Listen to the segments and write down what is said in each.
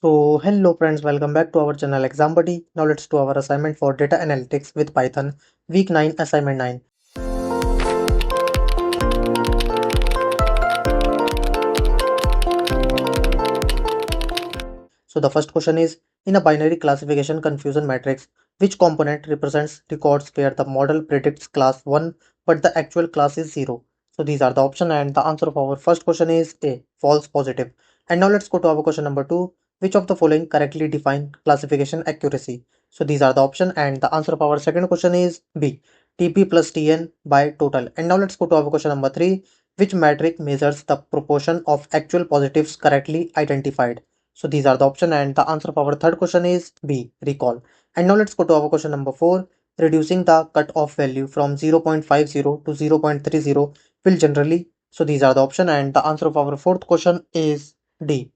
Hello friends, welcome back to our channel Exam Buddy. Now let's do our assignment for data analytics with Python, week 9, assignment 9. So the first question is, in a binary classification confusion matrix, which component represents records where the model predicts class 1 but the actual class is 0? So these are the option and the answer of our first question is A, false positive. And now let's go to our question number 2. Which of the following correctly define classification accuracy? So these are the option and the answer of our second question is B, TP plus TN by total. And now let's go to our question number 3. Which metric measures the proportion of actual positives correctly identified? So these are the option and the answer of our third question is B, recall. And now let's go to our question number 4. Reducing the cutoff value from 0.50 to 0.30 will generally. So these are the option and the answer of our fourth question is D,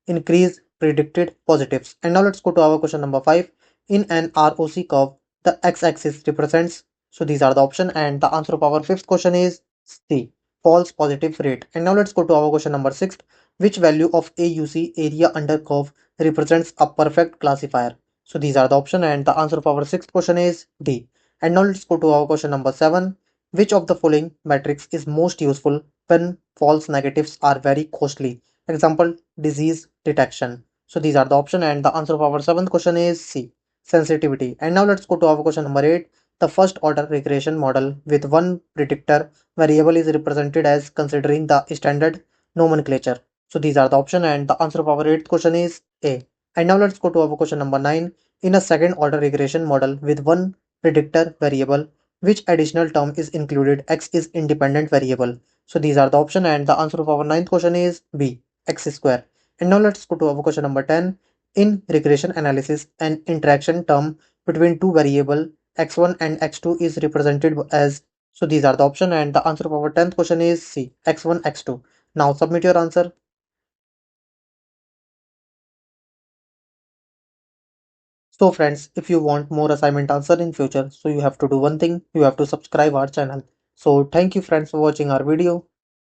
increase predicted positives. And now let's go to our question number 5. In an ROC curve, the x-axis represents. So these are the option and the answer of our fifth question is C, false positive rate. And now let's go to our question number 6. Which value of AUC, area under curve, represents a perfect classifier? So these are the option and the answer of our sixth question is D. And now let's go to our question number 7. Which of the following metrics is most useful when false negatives are very costly? Example, disease detection. So these are the option and the answer of our seventh question is C, sensitivity. And now let's go to our question number 8. The first order regression model with one predictor variable is represented as considering the standard nomenclature. So these are the option and the answer of our eighth question is A. And now let's go to our question number 9. In a second order regression model with one predictor variable, which additional term is included? X is independent variable. So these are the option and the answer of our ninth question is B, x square. And now let's go to our question number 10. In regression analysis, an interaction term between two variable x1 and x2 is represented as. So these are the option and the answer of our 10th question is C, x1 x2. Now submit your answer. So friends, if you want more assignment answer in future, so you have to do one thing, you have to subscribe our channel. So thank you friends for watching our video.